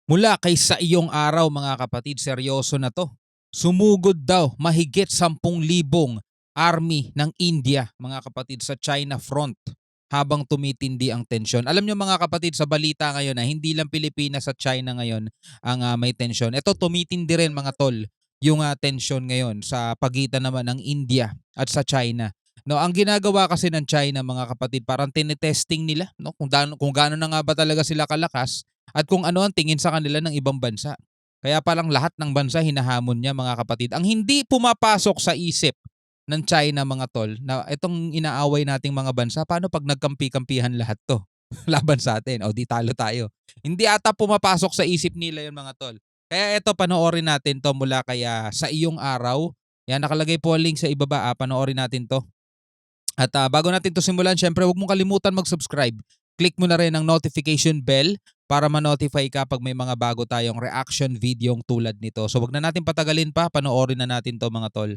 Mula kay sa iyong araw mga kapatid, seryoso na to. Sumugod daw mahigit 10,000 army ng India mga kapatid sa China front habang tumitindi ang tensyon. Alam niyo mga kapatid, sa balita ngayon na hindi lang Pilipinas at China ngayon ang may tensyon. Ito tumitindi rin mga tol yung tensyon ngayon sa pagitan naman ng India at sa China. No, ang ginagawa kasi ng China mga kapatid, parang tinetesting nila no kung gaano na nga ba talaga sila kalakas at kung ano ang tingin sa kanila ng ibang bansa. Kaya palang lahat ng bansa hinahamon niya mga kapatid. Ang hindi pumapasok sa isip ng China mga tol na itong inaaway nating mga bansa, paano pag nagkampi-kampihan lahat to laban sa atin? O di talo tayo. Hindi ata pumapasok sa isip nila yun mga tol. Kaya ito panoorin natin to mula kaya sa iyong araw. Yan nakalagay po ang link sa ibaba, panoorin natin to. At bago natin to simulan, syempre huwag mong kalimutan mag-subscribe. Click mo na rin ang notification bell para ma-notify ka pag may mga bago tayong reaction video tulad nito. So wag na natin patagalin pa, panoorin na natin to mga tol.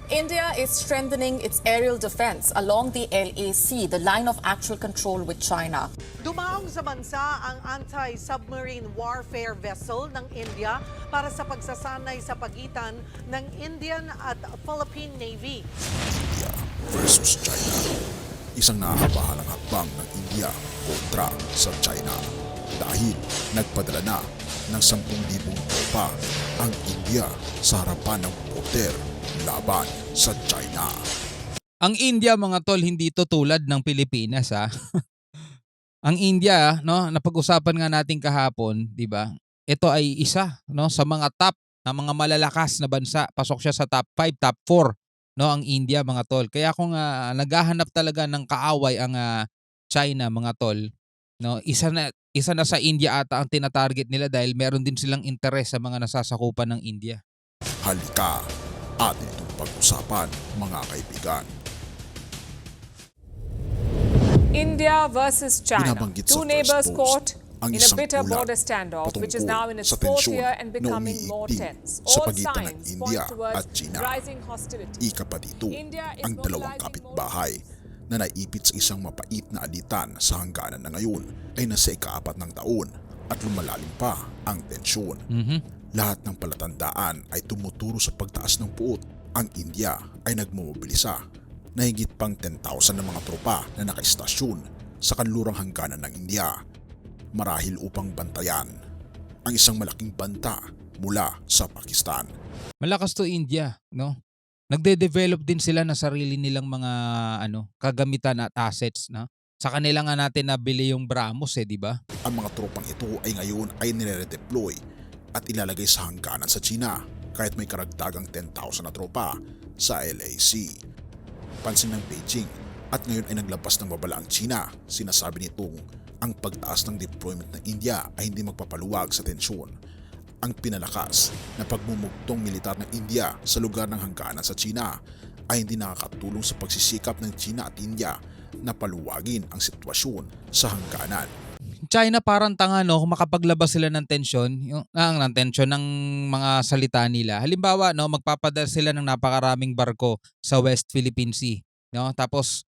India is strengthening its aerial defense along the LAC, the line of actual control with China. Dumaong sa bansa ang anti-submarine warfare vessel ng India para sa pagsasanay sa pagitan ng Indian at Philippine Navy. India versus China. Isang nakakabahalang hakbang ng India kontra sa China dahil nagpadala na ng 10,000 tropa ang India sa harapan ng border laban sa China. Ang India mga tol, hindi to tulad ng Pilipinas ha. Ang India, no, napag-usapan nga natin kahapon, 'di ba? Ito ay isa, no, sa mga top na mga malalakas na bansa. Pasok siya sa top 5, top 4, no, ang India mga tol. Kaya kung naghahanap talaga ng kaaway ang China mga tol, no, isa na sa India ata ang tina-target nila dahil meron din silang interes sa mga nasasakupan ng India. Halika, atin itong pag-usapan mga kaibigan. India versus China. Binabanggit sa Two first neighbors post caught ang in a isang bitter ulat border standoff, which is now in its sa fourth tensyon year and na becoming more umiigting tense. sa All pagitan ng signs India point towards at China. rising hostility. Ika pa dito India is ang dalawang mobilizing kapitbahay na naipit sa isang mapait na alitan sa hangganan na ngayon ay nasa ika-4 ng taon at lumalalim pa ang tensyon. Lahat ng palatandaan ay tumuturo sa pagtaas ng puot. Ang India ay nagmumobilisa na higit pang 10,000 na mga tropa na nakaistasyon sa kanlurang hangganan ng India marahil upang bantayan ang isang malaking banta mula sa Pakistan. Malakas to India, no? Nagde-develop din sila ng sarili nilang mga kagamitan at assets, no? Sa kanila nga natin nabili yung BrahMos di ba? Ang mga tropang ito ay ngayon ay nire-redeploy at ilalagay sa hangganan sa China kahit may karagdagang 10,000 na tropa sa LAC. Pansin ng Beijing at ngayon ay naglabas ng babala ang China. Sinasabi nitong ang pagtaas ng deployment ng India ay hindi magpapaluwag sa tensyon. Ang pinalakas na pagmumugtong militar ng India sa lugar ng hangganan sa China ay hindi nakakatulong sa pagsisikap ng China at India na paluwagin ang sitwasyon sa hangganan. China parang tanga no kung makapaglabas sila ng tensyon, ng tensyon ng mga salita nila. Halimbawa no, magpapadala sila ng napakaraming barko sa West Philippine Sea, no? Tapos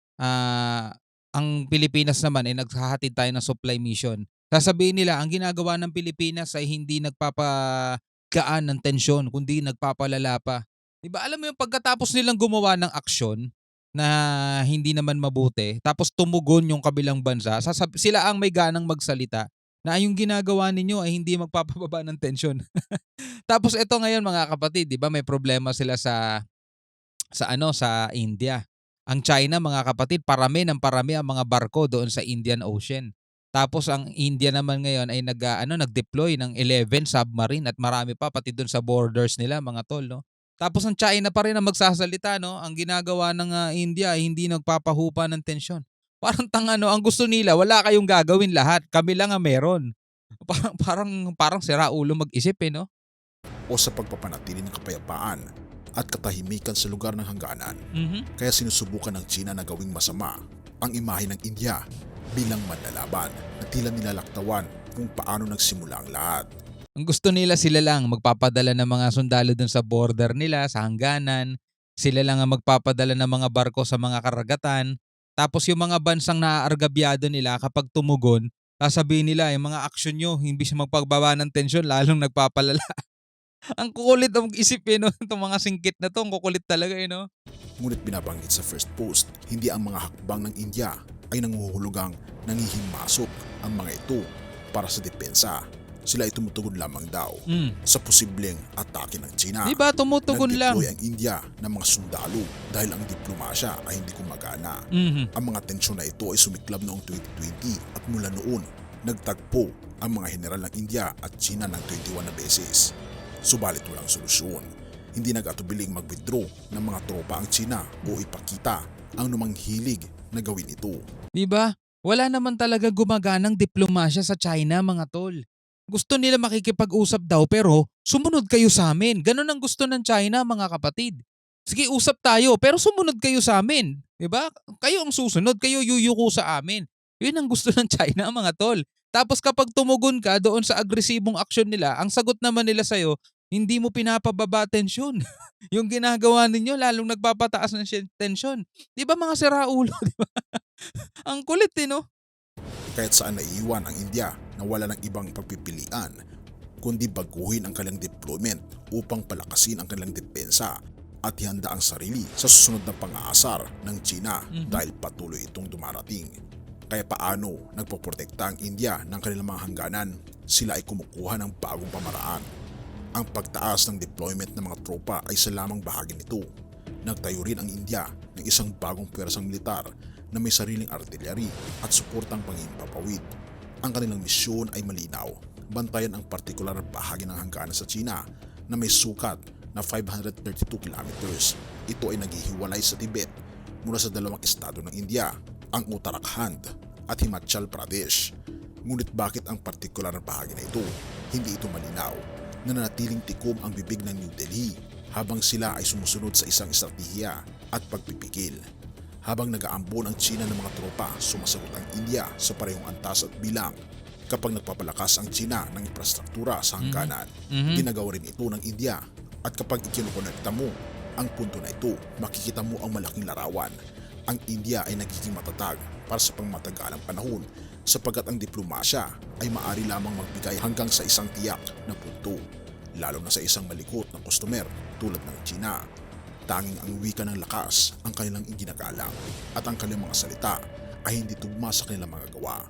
ang Pilipinas naman ay naghahatid tayo ng supply mission. Sasabihin nila ang ginagawa ng Pilipinas ay hindi nagpapagaan ng tensyon kundi nagpapalala pa. 'Di ba? Alam mo yung pagkatapos nilang gumawa ng aksyon na hindi naman mabuti, tapos tumugon yung kabilang bansa, sila ang may ganang magsalita na yung ginagawa ninyo ay hindi magpapababa ng tensyon. Tapos ito ngayon mga kapatid, 'di ba may problema sila sa India. Ang China mga kapatid, parami ng parami ang mga barko doon sa Indian Ocean. Tapos ang India naman ngayon ay nag-deploy ng 11 submarine at marami pa pati doon sa borders nila mga tol, no. Tapos ang China pa rin ang magsasalita, no? Ang ginagawa ng India ay hindi nagpapahupa ng tensyon. Parang tanga, no? Ang gusto nila, wala kayong gagawin lahat. Kami lang ang meron. Parang sira ulo mag-isip no? O sa pagpapanatili ng kapayapaan at katahimikan sa lugar ng hangganan. Kaya sinusubukan ng China na gawing masama ang imahe ng India bilang manlalaban na tila nilalaktawan kung paano nagsimula ang lahat. Ang gusto nila sila lang magpapadala ng mga sundalo dun sa border nila, sa hangganan. Sila lang ang magpapadala ng mga barko sa mga karagatan. Tapos yung mga bansang naaargabyado nila kapag tumugon, Sasabihin nila yung mga aksyon nyo, hindi siya magpagbaba ng tensyon, lalong nagpapalala. Ang kukulit ang isip no? Itong mga singkit na to, ang kukulit talaga no? Ngunit binabanggit sa first post, hindi ang mga hakbang ng India ay nanguhulugang nangihimasok ang mga ito para sa depensa. Sila ay tumutugon lamang daw sa posibleng atake ng China. Diba tumutugon lang? Nag-deploy ang India ng mga sundalo dahil ang diplomasya ay hindi gumagana. Ang mga tensyon na ito ay sumiklab noong 2020 at mula noon, nagtagpo ang mga general ng India at China ng 21 na beses. Subalit walang solusyon. Hindi nag-atubiling mag-withdraw ng mga tropa ang China o ipakita ang numang hilig na gawin ito. Diba? Wala naman talaga gumaganang diplomasya sa China mga tol. Gusto nila makikipag-usap daw pero sumunod kayo sa amin. Ganon ang gusto ng China mga kapatid. Sige usap tayo pero sumunod kayo sa amin. Diba? Kayo ang susunod, kayo yuyuko sa amin. Yun ang gusto ng China mga tol. Tapos kapag tumugon ka doon sa agresibong aksyon nila, ang sagot naman nila sa'yo, hindi mo pinapababa tensyon. Yung ginagawa ninyo lalong nagpapataas ng tensyon. Di ba mga siraulo? Diba? Ang kulit no? Kahit saan naiiwan ang India na wala ng ibang pagpipilian, kundi baguhin ang kanilang deployment upang palakasin ang kanilang depensa at ihanda ang sarili sa susunod na pang-aasar ng China dahil patuloy itong dumarating. Kaya paano nagpoprotekta ang India ng kanilang mga hangganan? Sila ay kumukuha ng bagong pamaraan. Ang pagtaas ng deployment ng mga tropa ay isa lamang bahagi nito. Nagtayo rin ang India ng isang bagong pwersang militar na may sariling artillery at suportang panghimpapawid. Ang kanilang misyon ay malinaw, bantayan ang partikular na bahagi ng hangganan sa China na may sukat na 532 kilometers. Ito ay naghihiwalay sa Tibet mula sa dalawang estado ng India, ang Uttarakhand at Himachal Pradesh. Ngunit bakit ang partikular na bahagi na ito? Hindi ito malinaw. Nananatiling tikom ang bibig ng New Delhi habang sila ay sumusunod sa isang estratehiya at pagpipigil. Habang nag-aambon ang China ng mga tropa, sumasagot ang India sa parehong antas at bilang. Kapag nagpapalakas ang China ng infrastruktura sa hangganan, ginagawa rin ito ng India. At kapag ikinukonekta mo ang punto na ito, makikita mo ang malaking larawan. Ang India ay nagiging matatag para sa pangmatagalang panahon sapagkat ang diplomasya ay maaari lamang magbigay hanggang sa isang tiyak na punto, lalo na sa isang malikot na customer tulad ng China. Tanging ang wika ng lakas ang kanilang iginagalang at ang kanilang mga salita ay hindi tugma sa kanilang mga gawa.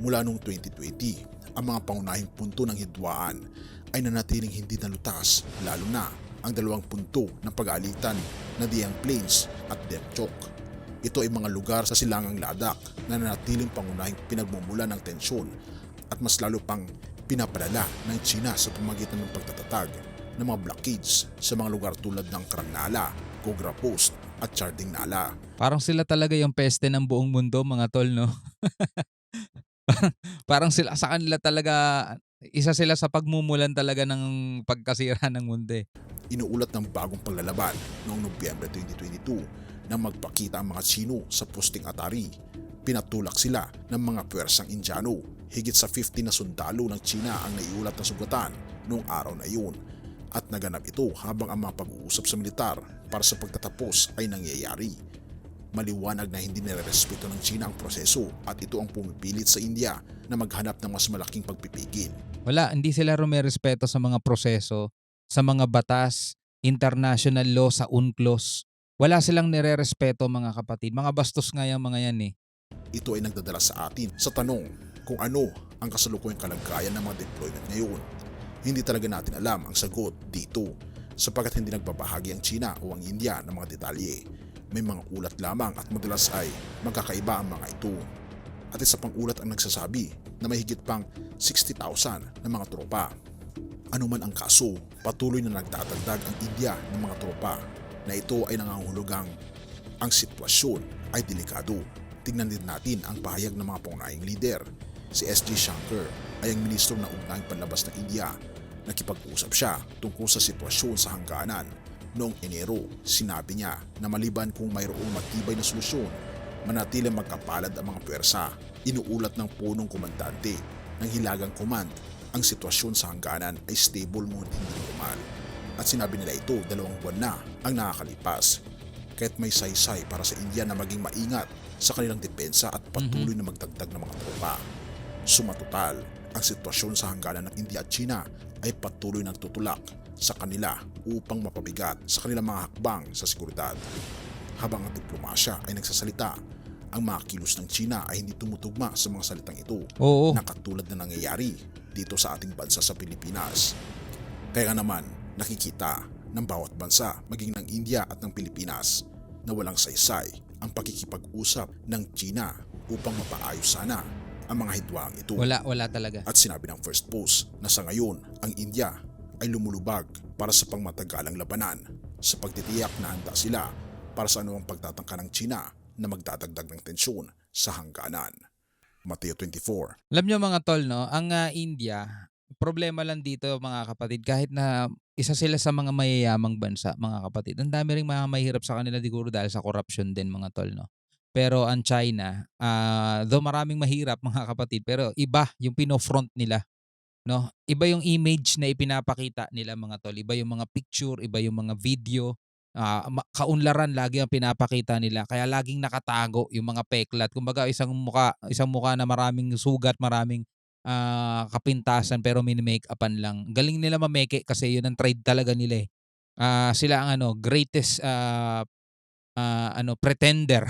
Mula noong 2020, ang mga pangunahing punto ng hidwaan ay nanatiling hindi nalutas, lalo na ang dalawang punto ng pag-aalitan na Dieng Plains at Demchok. Ito ay mga lugar sa silangang Ladakh na nanatiling pangunahing pinagmumulan ng tensyon at mas lalo pang pinapalala ng China sa pamagitan ng pagtatatag ng mga blockades sa mga lugar tulad ng Krang Nala, Gogra Post at Charding Nala. Parang sila talaga yung peste ng buong mundo mga tol no? Parang sila sa kanila talaga, isa sila sa pagmumulan talaga ng pagkasira ng mundo eh. Inuulat ng bagong paglalaban noong Nobyembre 2022 nang magpakita ang mga Chino sa posting Atari. Pinatulak sila ng mga pwersang Indiano. Higit sa 50 na sundalo ng China ang naiulat na sugatan noong araw na iyon. At naganap ito habang ang mga pag-uusap sa militar para sa pagtatapos ay nangyayari. Maliwanag na hindi nirerespeto ng China ang proseso at ito ang pumipilit sa India na maghanap ng mas malaking pagpipigil. Wala, hindi sila rumerespeto sa mga proseso, sa mga batas, international law, sa UNCLOS. Wala silang nirerespeto mga kapatid. Mga bastos nga yung mga yan eh. Ito ay nagdadala sa atin sa tanong kung ano ang kasalukuyang kalagayan ng mga deployment ngayon. Hindi talaga natin alam ang sagot dito sapagkat hindi nagbabahagi ang China o ang India ng mga detalye. May mga ulat lamang at madalas ay magkakaiba ang mga ito. At isa pang ulat ang nagsasabi na may higit pang 60,000 na mga tropa. Ano man ang kaso, patuloy na nagtatagdag ang India ng mga tropa na ito ay nangangahulugang ang sitwasyon ay delikado. Tingnan din natin ang pahayag ng mga pangunahing leader. Si S.J. Shankar ay ang ministro ng ugnahing panlabas ng India. Nakipag-usap siya tungkol sa sitwasyon sa hangganan. Noong Enero, sinabi niya na maliban kung mayroong matibay na solusyon, manatiling magkapalad ang mga pwersa. Inuulat ng punong komandante ng Hilagang Command, ang sitwasyon sa hangganan ay stable ngunit hindi normal. At sinabi nila ito 2 buwan na ang nakakalipas. Kaya't may saysay para sa India na maging maingat sa kanilang depensa at patuloy na magdagdag ng mga tropa. Sumatotal, ang sitwasyon sa hangganan ng India at China ay patuloy na tutulak sa kanila upang mapabigat sa kanilang mga hakbang sa seguridad. Habang ang diplomasya ay nagsasalita, ang mga kilos ng China ay hindi tumutugma sa mga salitang ito Oo. na katulad na nangyayari dito sa ating bansa sa Pilipinas. Kaya naman nakikita ng bawat bansa maging ng India at ng Pilipinas na walang saysay ang pakikipag-usap ng China upang mapaayos sana ang mga hidwaan ito. Wala talaga. At sinabi ng first post na sa ngayon ang India ay lumulubag para sa pangmatagalang labanan sa pagtitiyak na handa sila para sa anumang pagtatangka ng China na magdadagdag ng tensyon sa hangganan. Mateo 24. Alam nyo mga tol, no, ang India, problema lang dito mga kapatid, kahit na isa sila sa mga mayayamang bansa, mga kapatid, ang dami ring mga mahirap sa kanila siguro dahil sa corruption din mga tol, no. Pero ang China, though maraming mahirap mga kapatid, pero iba yung pino-front nila, no. Iba yung image na ipinapakita nila mga tol, iba yung mga picture, iba yung mga video. Kaunlaran lagi ang pinapakita nila, kaya laging nakatago yung mga peklat. Kumbaga isang muka na maraming sugat, maraming kapintasan pero mini-make-upan lang. Galing nila mameke kasi yun ang trade talaga nila eh. Sila ang greatest pretender.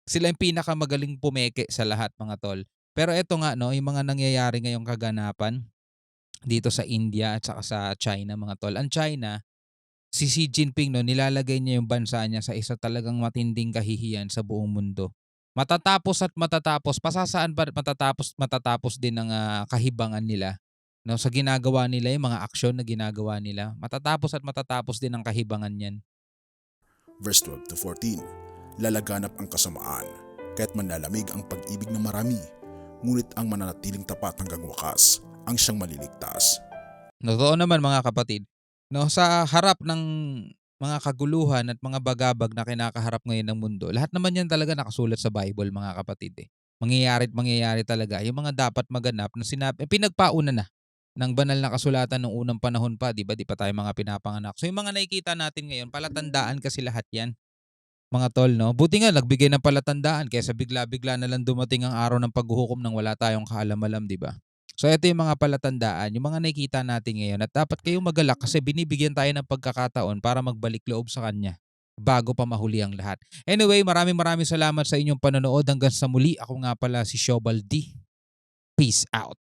Sila yung pinakamagaling pumeke sa lahat mga tol. Pero eto nga no, yung mga nangyayari ngayong kaganapan dito sa India at saka sa China mga tol. Ang China, si Xi Jinping no, nilalagay niya yung bansa niya sa isa talagang matinding kahihiyan sa buong mundo. Matatapos at matatapos, pasasaan pa at matatapos din ang kahibangan nila. No, sa ginagawa nila, yung mga aksyon na ginagawa nila, matatapos at matatapos din ang kahibangan niyan. Verse 12 to 14. Lalaganap ang kasamaan, kaya't manlalamig ang pag-ibig ng marami, ngunit ang mananatiling tapat hanggang wakas ang siyang maliligtas. Totoo naman mga kapatid. No, sa harap ng mga kaguluhan at mga bagabag na kinakaharap ngayon ng mundo, lahat naman yan talaga nakasulat sa Bible mga kapatid eh. Mangyayari at mangyayari talaga yung mga dapat maganap na pinagpauna na ng banal na kasulatan nung unang panahon pa, di ba? Di pa tayo mga pinapanganak. So yung mga nakikita natin ngayon, palatandaan kasi lahat yan. Mga tol, no? Buti nga nagbigay ng palatandaan kaysa bigla-bigla na lang dumating ang araw ng paghuhukom nang wala tayong kaalam-alam, di ba? So ito yung mga palatandaan, yung mga nakikita natin ngayon at dapat kayong magalak kasi binibigyan tayo ng pagkakataon para magbalik loob sa Kanya bago pa mahuli ang lahat. Anyway, maraming salamat sa inyong panonood. Hanggang sa muli, ako nga pala si Shobal D. Peace out.